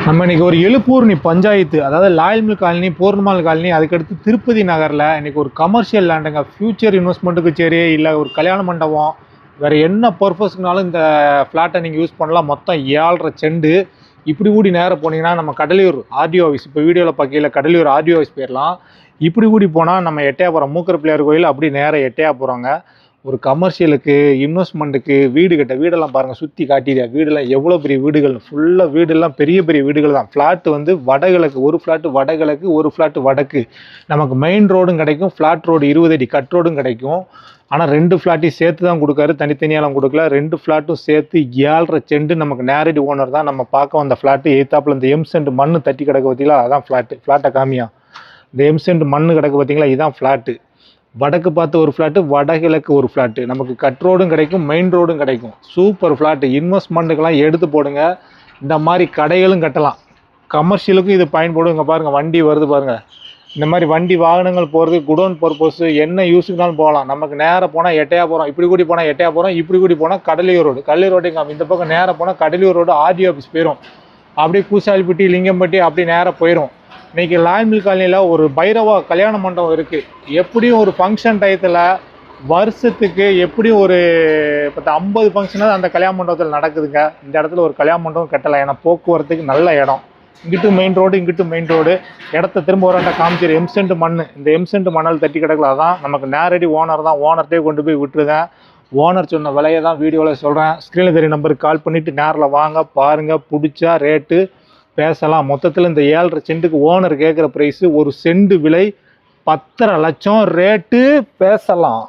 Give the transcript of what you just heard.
நம்ம இன்னைக்கு ஒரு எழுப்பூர்ணி பஞ்சாயத்து, அதாவது லாயல் மில் காலனி, பூர்ணமால் காலனி, அதுக்கடுத்து திருப்பதி நகரில் இன்னைக்கு ஒரு கமர்ஷியல் லேண்டுங்க. ஃபியூச்சர் இன்வெஸ்ட்மெண்ட்டுக்கு சரி, இல்லை ஒரு கல்யாண மண்டபம், வேறு என்ன பர்பஸ்க்குனாலும் இந்த ஃப்ளாட்டை நீங்கள் யூஸ் பண்ணலாம். மொத்தம் 7.5 செண்டு. இப்படி கூடி நேரம் போனீங்கன்னா நம்ம கடலூர் ஆர்டிஓ ஆஃபீஸ், இப்போ வீடியோவில் பார்க்கல கடலூர் ஆர்டிஓ ஆஃபீஸ் போயிடலாம். இப்படி கூடி போனால் நம்ம எட்டையாபுரம் மூக்கர் பிள்ளையார் கோயில், அப்படி நேரம் எட்டையா போகிறோங்க. ஒரு கமர்ஷியலுக்கு, இன்வெஸ்ட்மெண்ட்டுக்கு, வீடு கட்ட வீடெல்லாம் பாருங்கள், சுற்றி காட்டிடுயா. வீடெல்லாம் எவ்வளோ பெரிய வீடுகள், ஃபுல்லாக வீடெல்லாம் பெரிய பெரிய வீடுகள் தான். ஃப்ளாட்டு வந்து வடகிழக்கு, ஒரு ஃப்ளாட்டு வடகிழக்கு, ஒரு ஃப்ளாட்டு வடக்கு. நமக்கு மெயின் ரோடும் கிடைக்கும், ஃப்ளாட் ரோடு 20 அடி கட் ரோடும் கிடைக்கும். ஆனால் 2 ஃப்ளாட்டையும் சேர்த்து தான் கொடுக்காரு, தனித்தனியாலாம் கொடுக்கல. 2 ஃப்ளாட்டும் சேர்த்து 7.5 செண்டு. நமக்கு நேரடி ஓனர் தான். நம்ம பார்க்க வந்த ஃப்ளாட்டு எய்த்தாப்பில் இந்த எம்சென்ட் மண்ணு தட்டி கிடக்கு பார்த்தீங்களா, அதான் ஃப்ளாட்டை காமியா. இந்த எம்சென்ட் மண்ணு கிடக்கு பார்த்தீங்களா, இதுதான் ஃப்ளாட்டு. வடக்கு பார்த்து ஒரு ஃப்ளாட்டு, வடகிழக்கு ஒரு ஃப்ளாட்டு. நமக்கு கட் ரோடும் கிடைக்கும், மெயின் ரோடும் கிடைக்கும். Super flat. இன்வெஸ்ட்மெண்ட்டுக்கெல்லாம் எடுத்து போடுங்க. இந்த மாதிரி கடைகளும் கட்டலாம், கமர்ஷியலுக்கும் இது பயன்படும். இங்கே பாருங்கள், வண்டி வருது பாருங்கள். இந்த மாதிரி வண்டி வாகனங்கள் போகிறது, குடோன் பர்பஸ், என்ன யூஸுக்குனாலும் போகலாம். நமக்கு நேராக போனால் எட்டையா போகிறோம், இப்படி கூடி போனால் எட்டையா போகிறோம், இப்படி கூடி போனால் கடலூர் ரோடு. கடலூர் ரோடு இந்த பக்கம் நேராக போனால் கடலூர் ரோடு ஆர்டிஓ ஆஃபீஸ் போயிடும். அப்படியே பூசாலிப்பட்டி, லிங்கம்பட்டி, அப்படி நேராக போயிடும். இன்றைக்கி லாயல் மில் காலனியில் ஒரு பைரவா கல்யாண மண்டபம் இருக்குது. எப்படியும் ஒரு ஃபங்க்ஷன் டயத்தில் வருஷத்துக்கு எப்படியும் ஒரு 50 ஃபங்க்ஷனாக அந்த கல்யாண மண்டபத்தில் நடக்குதுங்க. இந்த இடத்துல ஒரு கல்யாண மண்டபம் கட்டலாம், ஏன்னா போக்குவரத்துக்கு நல்ல இடம். இங்கிட்டு மெயின் ரோடு, இங்கிட்டு மெயின் ரோடு. இடத்த திரும்ப ஒரு காமிச்சிரு. எம்சென்ட் மண், இந்த எம்சென்ட் மணல் தட்டி கிடக்கல. அதான் நமக்கு நேரடி ஓனர் தான். ஓனர்கிட்டே கொண்டு போய் விட்டுருங்க. ஓனர் சொன்ன விலையை தான் வீடியோவில் சொல்கிறேன். ஸ்க்ரீனில் தெரிய நம்பருக்கு கால் பண்ணிவிட்டு நேரில் வாங்க, பாருங்கள், பிடிச்சா ரேட்டு பேசலாம். மொத்தத்தில் இந்த 7.5 சென்ட்டுக்கு ஓனர் கேட்குற ப்ரைஸு, ஒரு செண்டு விலை 10.5 லட்சம். ரேட்டு பேசலாம்.